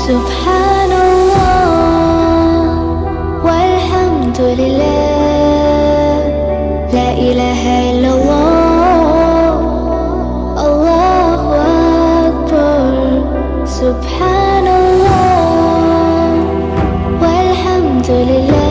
سبحان الله والحمد لله، لا إله إلا الله، الله أكبر. سبحان الله والحمد لله.